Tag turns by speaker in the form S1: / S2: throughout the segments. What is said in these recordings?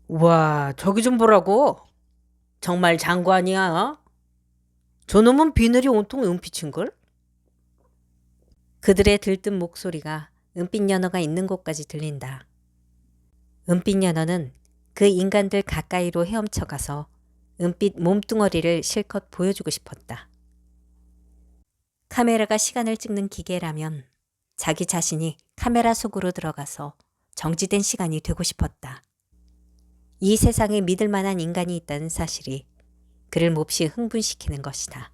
S1: 와, 저기 좀 보라고. 정말 장관이야. 저놈은 비늘이 온통 은빛인걸? 그들의 들뜬 목소리가 은빛 연어가 있는 곳까지 들린다. 은빛 연어는 그 인간들 가까이로 헤엄쳐 가서 은빛 몸뚱어리를 실컷 보여주고 싶었다. 카메라가 시간을 찍는 기계라면 자기 자신이 카메라 속으로 들어가서 정지된 시간이 되고 싶었다. 이 세상에 믿을 만한 인간이 있다는 사실이 그를 몹시 흥분시키는 것이다.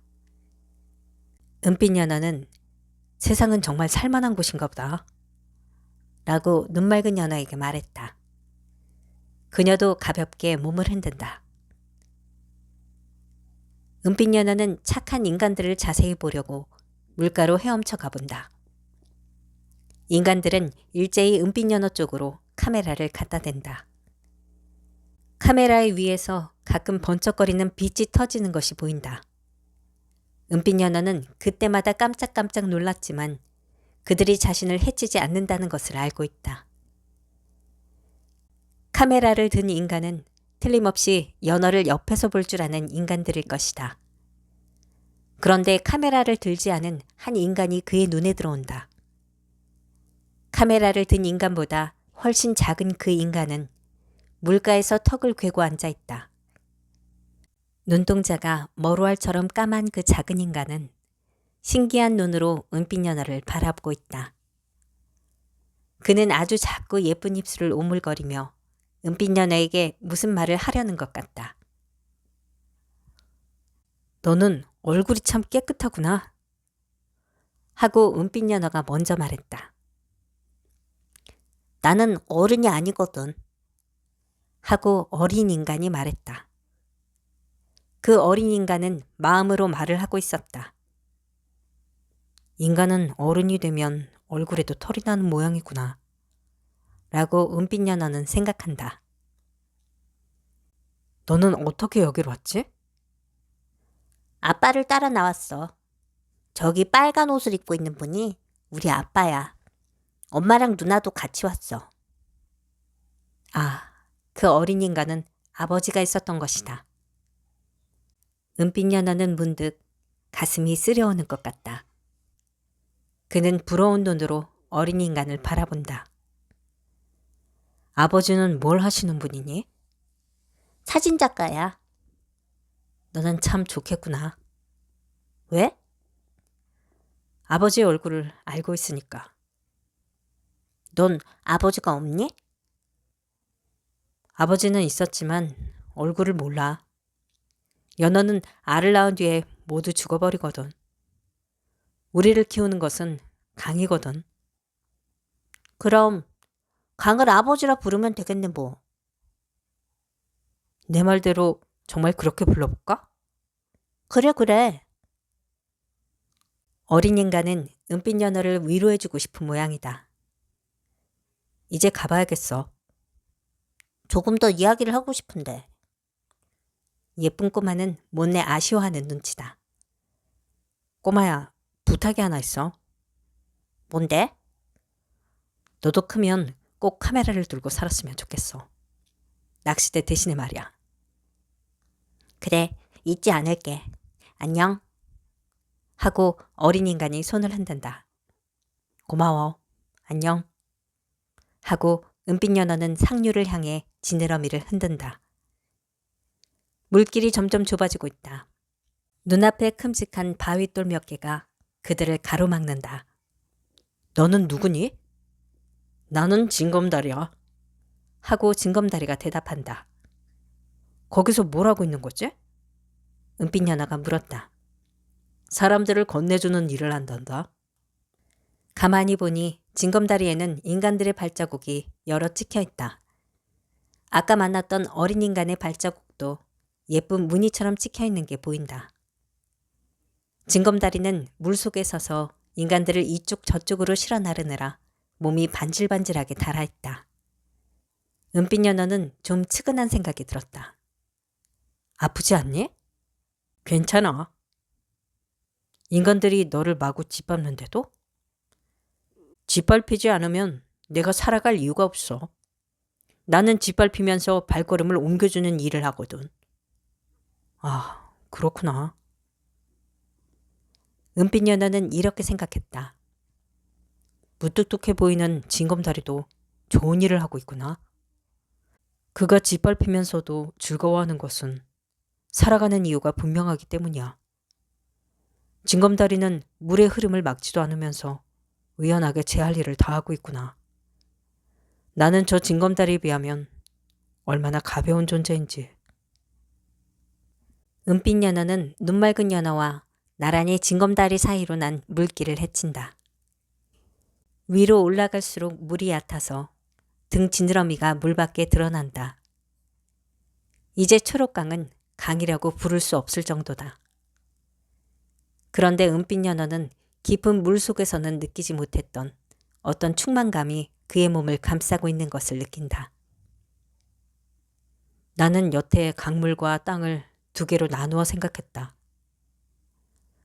S1: 은빛 연어는 세상은 정말 살만한 곳인가 보다. 라고 눈맑은 연어에게 말했다. 그녀도 가볍게 몸을 흔든다. 은빛 연어는 착한 인간들을 자세히 보려고 물가로 헤엄쳐 가본다. 인간들은 일제히 은빛 연어 쪽으로 카메라를 갖다 댄다. 카메라의 위에서 가끔 번쩍거리는 빛이 터지는 것이 보인다. 은빛 연어는 그때마다 깜짝깜짝 놀랐지만 그들이 자신을 해치지 않는다는 것을 알고 있다. 카메라를 든 인간은 틀림없이 연어를 옆에서 볼 줄 아는 인간들일 것이다. 그런데 카메라를 들지 않은 한 인간이 그의 눈에 들어온다. 카메라를 든 인간보다 훨씬 작은 그 인간은 물가에서 턱을 괴고 앉아 있다. 눈동자가 머루알처럼 까만 그 작은 인간은 신기한 눈으로 은빛 연어를 바라보고 있다. 그는 아주 작고 예쁜 입술을 오물거리며 은빛 연어에게 무슨 말을 하려는 것 같다. 너는 얼굴이 참 깨끗하구나. 하고 은빛 연어가 먼저 말했다. 나는 어른이 아니거든. 하고 어린 인간이 말했다. 그 어린 인간은 마음으로 말을 하고 있었다. 인간은 어른이 되면 얼굴에도 털이 나는 모양이구나. 라고 은빛 연어는 생각한다. 너는 어떻게 여기로 왔지? 아빠를 따라 나왔어. 저기 빨간 옷을 입고 있는 분이 우리 아빠야. 엄마랑 누나도 같이 왔어. 아, 그 어린 인간은 아버지가 있었던 것이다. 은빛 연어는 문득 가슴이 쓰려오는 것 같다. 그는 부러운 눈으로 어린 인간을 바라본다. 아버지는 뭘 하시는 분이니? 사진작가야. 너는 참 좋겠구나. 왜? 아버지의 얼굴을 알고 있으니까. 넌 아버지가 없니? 아버지는 있었지만 얼굴을 몰라. 연어는 알을 낳은 뒤에 모두 죽어버리거든. 우리를 키우는 것은 강이거든. 그럼 강을 아버지라 부르면 되겠네 뭐. 내 말대로 정말 그렇게 불러볼까? 그래. 어린 인간은 은빛 연어를 위로해주고 싶은 모양이다. 이제 가봐야겠어. 조금 더 이야기를 하고 싶은데. 예쁜 꼬마는 못내 아쉬워하는 눈치다. 꼬마야, 부탁이 하나 있어. 뭔데? 너도 크면 꼭 카메라를 들고 살았으면 좋겠어. 낚시대 대신에 말이야. 그래, 잊지 않을게. 안녕. 하고 어린 인간이 손을 흔든다. 고마워. 안녕. 하고 은빛 연어는 상류를 향해 지느러미를 흔든다. 물길이 점점 좁아지고 있다. 눈앞에 큼직한 바위돌 몇 개가 그들을 가로막는다. 너는 누구니? 나는 징검다리야. 하고 징검다리가 대답한다. 거기서 뭘 하고 있는 거지? 은빛 연어가 물었다. 사람들을 건네주는 일을 한단다. 가만히 보니 징검다리에는 인간들의 발자국이 여러 찍혀 있다. 아까 만났던 어린 인간의 발자국도 예쁜 무늬처럼 찍혀 있는 게 보인다. 징검다리는 물속에 서서 인간들을 이쪽 저쪽으로 실어 나르느라 몸이 반질반질하게 달아있다. 은빛 연어는 좀 측은한 생각이 들었다. 아프지 않니? 괜찮아. 인간들이 너를 마구 짓밟는데도? 짓밟히지 않으면 내가 살아갈 이유가 없어. 나는 짓밟히면서 발걸음을 옮겨주는 일을 하거든. 아, 그렇구나. 은빛 연어는 이렇게 생각했다. 무뚝뚝해 보이는 징검다리도 좋은 일을 하고 있구나. 그가 짓밟히면서도 즐거워하는 것은 살아가는 이유가 분명하기 때문이야. 징검다리는 물의 흐름을 막지도 않으면서 의연하게 제 할 일을 다 하고 있구나. 나는 저 징검다리에 비하면 얼마나 가벼운 존재인지. 은빛 연어는 눈맑은 연어와 나란히 징검다리 사이로 난 물길을 헤친다. 위로 올라갈수록 물이 얕아서 등 지느러미가 물 밖에 드러난다. 이제 초록강은 강이라고 부를 수 없을 정도다. 그런데 은빛 연어는 깊은 물 속에서는 느끼지 못했던 어떤 충만감이 그의 몸을 감싸고 있는 것을 느낀다. 나는 여태 강물과 땅을 두 개로 나누어 생각했다.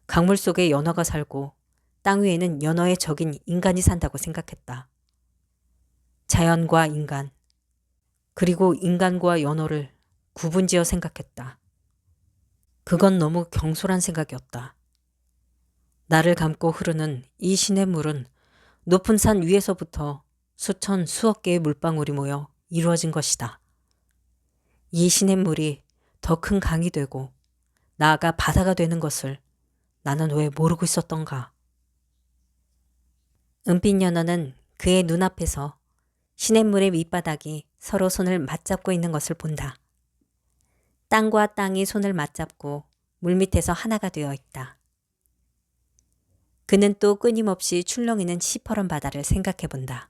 S1: 강물 속에 연어가 살고 땅 위에는 연어의 적인 인간이 산다고 생각했다. 자연과 인간, 그리고 인간과 연어를 구분지어 생각했다. 그건 너무 경솔한 생각이었다. 나를 감고 흐르는 이 시냇물은 높은 산 위에서부터 수천 수억 개의 물방울이 모여 이루어진 것이다. 이 시냇물이 더 큰 강이 되고 나아가 바다가 되는 것을 나는 왜 모르고 있었던가. 은빛 연어는 그의 눈앞에서 시냇물의 밑바닥이 서로 손을 맞잡고 있는 것을 본다. 땅과 땅이 손을 맞잡고 물밑에서 하나가 되어 있다. 그는 또 끊임없이 출렁이는 시퍼런 바다를 생각해 본다.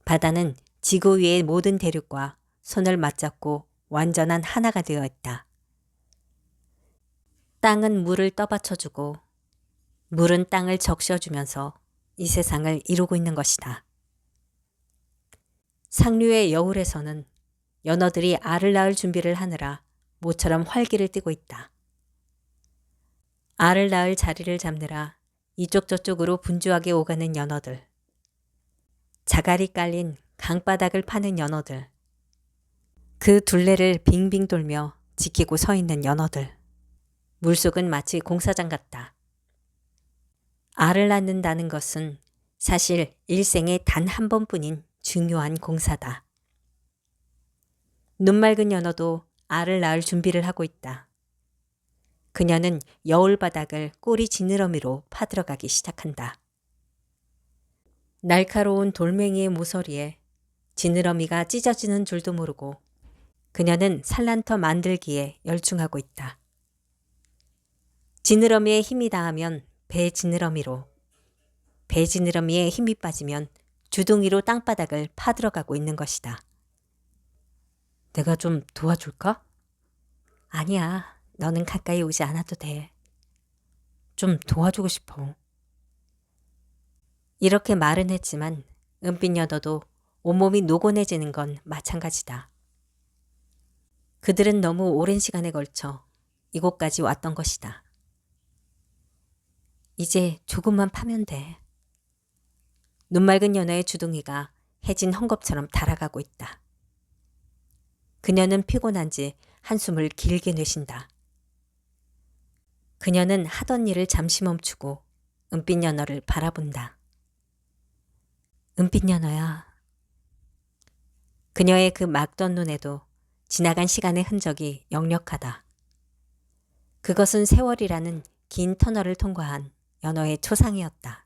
S1: 바다는 지구 위의 모든 대륙과 손을 맞잡고 완전한 하나가 되어 있다. 땅은 물을 떠받쳐주고 물은 땅을 적셔주면서 이 세상을 이루고 있는 것이다. 상류의 여울에서는 연어들이 알을 낳을 준비를 하느라 모처럼 활기를 띠고 있다. 알을 낳을 자리를 잡느라 이쪽 저쪽으로 분주하게 오가는 연어들. 자갈이 깔린 강바닥을 파는 연어들. 그 둘레를 빙빙 돌며 지키고 서 있는 연어들. 물속은 마치 공사장 같다. 알을 낳는다는 것은 사실 일생에 단 한 번뿐인 중요한 공사다. 눈맑은 연어도 알을 낳을 준비를 하고 있다. 그녀는 여울바닥을 꼬리 지느러미로 파들어가기 시작한다. 날카로운 돌멩이의 모서리에 지느러미가 찢어지는 줄도 모르고 그녀는 산란터 만들기에 열중하고 있다. 지느러미에 힘이 닿으면 배 지느러미로, 배 지느러미에 힘이 빠지면 주둥이로 땅바닥을 파들어가고 있는 것이다. 내가 좀 도와줄까? 아니야, 너는 가까이 오지 않아도 돼. 좀 도와주고 싶어. 이렇게 말은 했지만 은빛 연어도 온몸이 노곤해지는 건 마찬가지다. 그들은 너무 오랜 시간에 걸쳐 이곳까지 왔던 것이다. 이제 조금만 파면 돼. 눈맑은 연어의 주둥이가 해진 헝겊처럼 달아가고 있다. 그녀는 피곤한지 한숨을 길게 내쉰다. 그녀는 하던 일을 잠시 멈추고 은빛 연어를 바라본다. 은빛 연어야. 그녀의 그 막던 눈에도 지나간 시간의 흔적이 역력하다. 그것은 세월이라는 긴 터널을 통과한 연어의 초상이었다.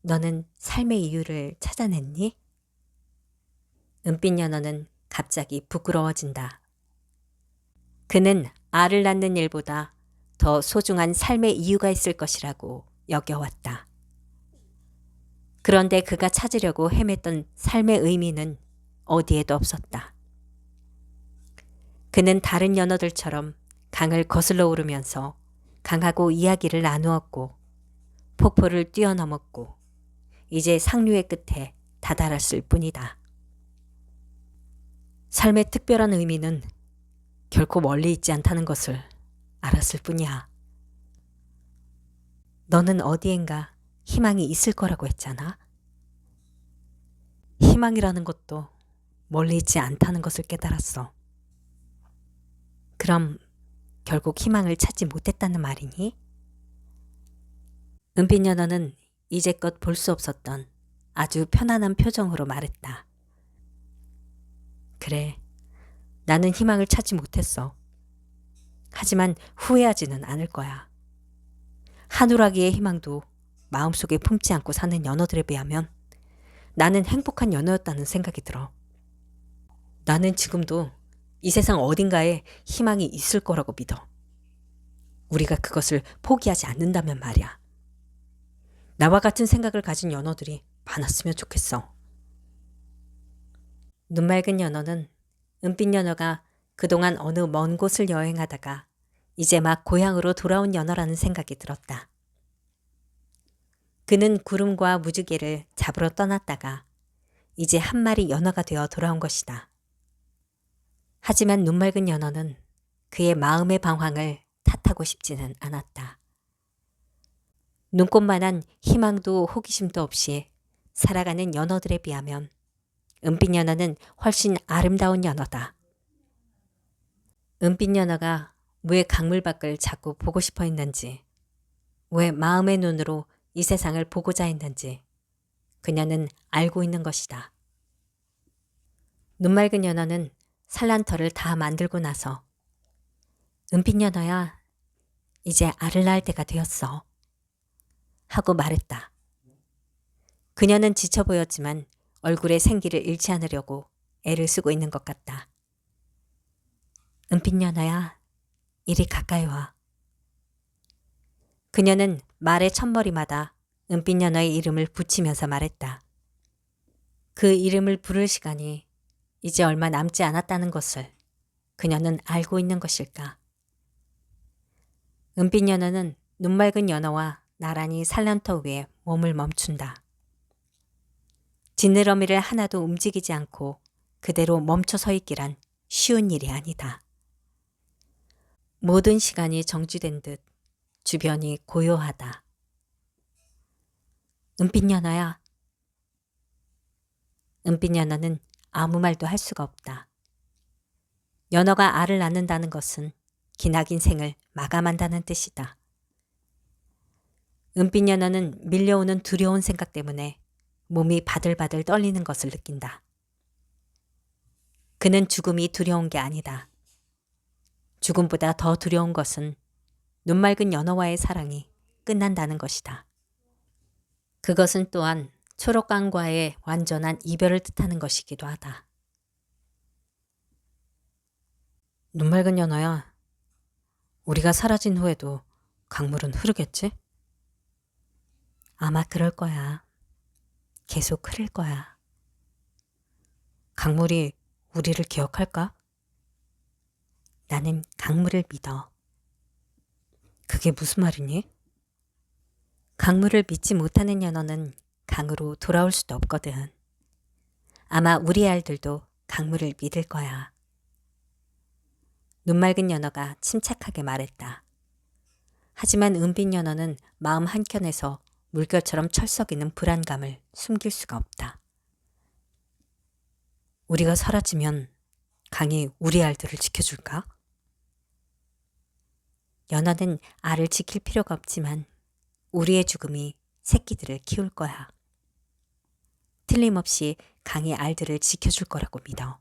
S1: 너는 삶의 이유를 찾아냈니? 은빛 연어는 갑자기 부끄러워진다. 그는 알을 낳는 일보다 더 소중한 삶의 이유가 있을 것이라고 여겨왔다. 그런데 그가 찾으려고 헤맸던 삶의 의미는 어디에도 없었다. 그는 다른 연어들처럼 강을 거슬러 오르면서 강하고 이야기를 나누었고 폭포를 뛰어넘었고 이제 상류의 끝에 다다랐을 뿐이다. 삶의 특별한 의미는 결코 멀리 있지 않다는 것을 알았을 뿐이야. 너는 어디엔가 희망이 있을 거라고 했잖아. 희망이라는 것도 멀리 있지 않다는 것을 깨달았어. 그럼 결국 희망을 찾지 못했다는 말이니? 은빛 연어는 이제껏 볼 수 없었던 아주 편안한 표정으로 말했다. 그래, 나는 희망을 찾지 못했어. 하지만 후회하지는 않을 거야. 한우라기의 희망도 마음속에 품지 않고 사는 연어들에 비하면 나는 행복한 연어였다는 생각이 들어. 나는 지금도 이 세상 어딘가에 희망이 있을 거라고 믿어. 우리가 그것을 포기하지 않는다면 말이야. 나와 같은 생각을 가진 연어들이 많았으면 좋겠어. 눈맑은 연어는 은빛 연어가 그동안 어느 먼 곳을 여행하다가 이제 막 고향으로 돌아온 연어라는 생각이 들었다. 그는 구름과 무지개를 잡으러 떠났다가 이제 한 마리 연어가 되어 돌아온 것이다. 하지만 눈맑은 연어는 그의 마음의 방황을 탓하고 싶지는 않았다. 눈꽃만한 희망도 호기심도 없이 살아가는 연어들에 비하면 은빛 연어는 훨씬 아름다운 연어다. 은빛 연어가 왜 강물 밖을 자꾸 보고 싶어 했는지, 왜 마음의 눈으로 이 세상을 보고자 했는지 그녀는 알고 있는 것이다. 눈맑은 연어는 산란터를 다 만들고 나서 은빛 연어야, 이제 알을 낳을 때가 되었어 하고 말했다. 그녀는 지쳐 보였지만 얼굴에 생기를 잃지 않으려고 애를 쓰고 있는 것 같다. 은빛 연어야, 이리 가까이 와. 그녀는 말의 첫머리마다 은빛 연어의 이름을 붙이면서 말했다. 그 이름을 부를 시간이 이제 얼마 남지 않았다는 것을 그녀는 알고 있는 것일까? 은빛 연어는 눈맑은 연어와 나란히 산란터 위에 몸을 멈춘다. 지느러미를 하나도 움직이지 않고 그대로 멈춰 서 있기란 쉬운 일이 아니다. 모든 시간이 정지된 듯 주변이 고요하다. 은빛 연어야. 은빛 연어는 아무 말도 할 수가 없다. 연어가 알을 낳는다는 것은 기나긴 생을 마감한다는 뜻이다. 은빛 연어는 밀려오는 두려운 생각 때문에 몸이 바들바들 떨리는 것을 느낀다. 그는 죽음이 두려운 게 아니다. 죽음보다 더 두려운 것은 눈맑은 연어와의 사랑이 끝난다는 것이다. 그것은 또한 초록강과의 완전한 이별을 뜻하는 것이기도 하다. 눈맑은 연어야, 우리가 사라진 후에도 강물은 흐르겠지? 아마 그럴 거야. 계속 흐를 거야. 강물이 우리를 기억할까? 나는 강물을 믿어. 그게 무슨 말이니? 강물을 믿지 못하는 연어는 강으로 돌아올 수도 없거든. 아마 우리 알들도 강물을 믿을 거야. 눈맑은 연어가 침착하게 말했다. 하지만 은빛 연어는 마음 한켠에서 물결처럼 철썩이는 불안감을 숨길 수가 없다. 우리가 사라지면 강이 우리 알들을 지켜줄까? 연어는 알을 지킬 필요가 없지만 우리의 죽음이 새끼들을 키울 거야. 틀림없이 강이 알들을 지켜줄 거라고 믿어.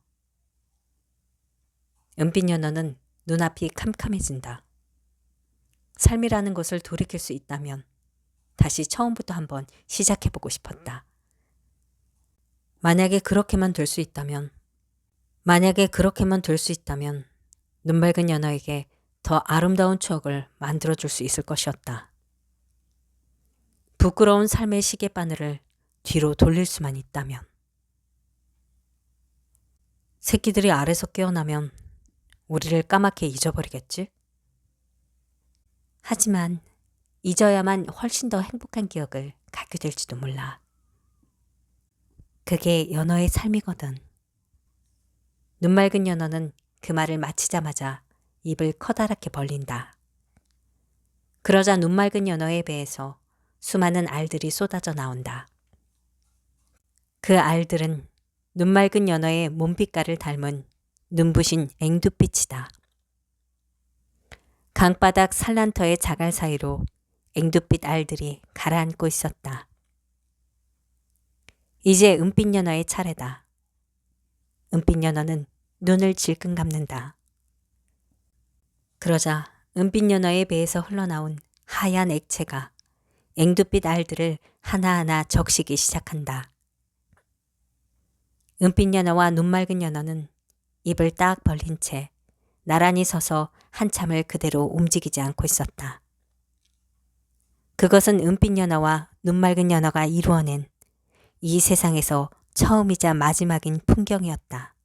S1: 은빛 연어는 눈앞이 캄캄해진다. 삶이라는 것을 돌이킬 수 있다면 다시 처음부터 한번 시작해보고 싶었다. 만약에 그렇게만 될 수 있다면 눈맑은 연어에게 더 아름다운 추억을 만들어줄 수 있을 것이었다. 부끄러운 삶의 시계바늘을 뒤로 돌릴 수만 있다면. 새끼들이 알에서 깨어나면 우리를 까맣게 잊어버리겠지? 하지만 잊어야만 훨씬 더 행복한 기억을 갖게 될지도 몰라. 그게 연어의 삶이거든. 눈맑은 연어는 그 말을 마치자마자 입을 커다랗게 벌린다. 그러자 눈맑은 연어의 배에서 수많은 알들이 쏟아져 나온다. 그 알들은 눈맑은 연어의 몸빛깔을 닮은 눈부신 앵두빛이다. 강바닥 산란터의 자갈 사이로 앵두빛 알들이 가라앉고 있었다. 이제 은빛 연어의 차례다. 은빛 연어는 눈을 질끈 감는다. 그러자 은빛 연어의 배에서 흘러나온 하얀 액체가 앵두빛 알들을 하나하나 적시기 시작한다. 은빛 연어와 눈맑은 연어는 입을 딱 벌린 채 나란히 서서 한참을 그대로 움직이지 않고 있었다. 그것은 은빛 연어와 눈맑은 연어가 이루어낸 이 세상에서 처음이자 마지막인 풍경이었다.